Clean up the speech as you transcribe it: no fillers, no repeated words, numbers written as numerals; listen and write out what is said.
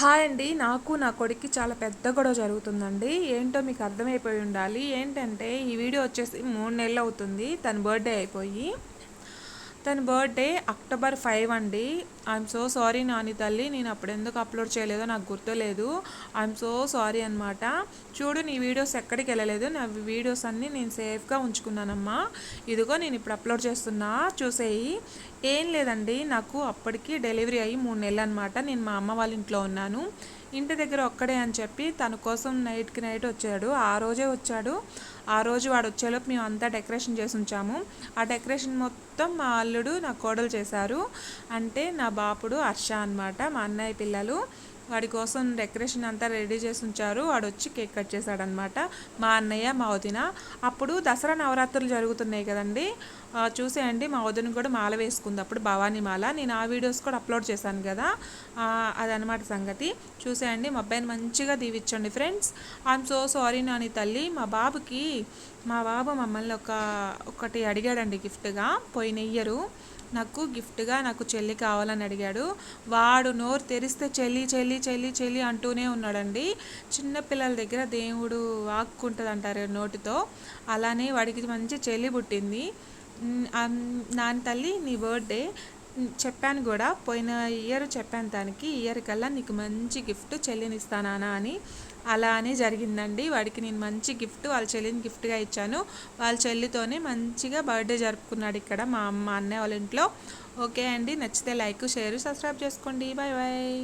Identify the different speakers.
Speaker 1: Hi అండి. నాకు నా కొడుక్కి చాలా పెద్ద గొడవ జరుగుతుందండి. ఏంటో మీకు అర్థమైపోయి ఉండాలి. ఏంటంటే ఈ వీడియో వచ్చేసి 3 నెలలు అవుతుంది తన బర్త్‌డే అయిపోయి. తన బర్త్‌డే అక్టోబర్ 5 అండి. ఐఎమ్ సో సారీ నాని తల్లి, నేను అప్పుడు ఎందుకు అప్లోడ్ చేయలేదో నాకు గుర్తులేదు. ఐఎమ్ సో సారీ అనమాట. చూడు, నీ వీడియోస్ ఎక్కడికి వెళ్ళలేదు, నా వీడియోస్ అన్నీ నేను సేఫ్గా ఉంచుకున్నానమ్మా. ఇదిగో నేను ఇప్పుడు అప్లోడ్ చేస్తున్నా, చూసేయి. ఏం లేదండి, నాకు అప్పటికి డెలివరీ అయ్యి 3 నెలలు అనమాట. నేను మా అమ్మ వాళ్ళ ఇంట్లో ఉన్నాను. ఇంటి దగ్గర ఒక్కడే అని చెప్పి తన కోసం నైట్కి నైట్ వచ్చాడు. ఆ రోజే వచ్చాడు. ఆ రోజు వాడు వచ్చేలోపు మేము అంతా డెకరేషన్ చేసి ఉంచాము. ఆ డెకరేషన్ మొత్తం మా అల్లుడు నా కోడలు చేశారు. అంటే నా బాపుడు హర్ష అనమాట, మా అన్నయ్య పిల్లలు. వాడి కోసం డెకరేషన్ అంతా రెడీ చేసి ఉంచారు. వాడు వచ్చి కేక్ కట్ చేశాడనమాట. మా అన్నయ్య, మా వదిన. అప్పుడు దసరా నవరాత్రులు జరుగుతున్నాయి కదండి, చూసేయండి. మా వదిన కూడా మాల వేసుకుంది అప్పుడు, భవానీ మాల. నేను ఆ వీడియోస్ కూడా అప్లోడ్ చేశాను కదా, అదనమాట సంగతి. చూసేయండి, మా అబ్బాయిని మంచిగా దీవించండి friends. I'm so sorry Nani తల్లి. మా బాబు మమ్మల్ని ఒకటి అడిగాడండి గిఫ్ట్గా, పోయిన ఇయరు. నాకు చెల్లి కావాలని అడిగాడు. వాడు నోరు తెరిస్తే చెల్లి చెల్లి చెల్లి చెల్లి అంటూనే ఉన్నాడండి. చిన్నపిల్లల దగ్గర దేవుడు వాక్కుంటుంది అంటారు నోటితో, అలానే వాడికి మంచి చెల్లి పుట్టింది. నాన్న తల్లి, నీ బర్త్డే చెప్పాను కూడా, పోయిన ఇయర్ చెప్పాను తనకి, ఇయర్ కల్లా నీకు మంచి గిఫ్ట్ చెల్లిని ఇస్తానా అని. అలా అని జరిగిందండి. వాడికి నేను మంచి గిఫ్ట్ వాళ్ళ చెల్లిని గిఫ్ట్గా ఇచ్చాను. వాళ్ళ చెల్లితోనే మంచిగా బర్త్డే జరుపుకున్నాడు ఇక్కడ మా అన్నయ్య వాళ్ళ ఇంట్లో. ఓకే అండి, నచ్చితే లైక్, షేర్, సబ్స్క్రైబ్ చేసుకోండి. Bye bye.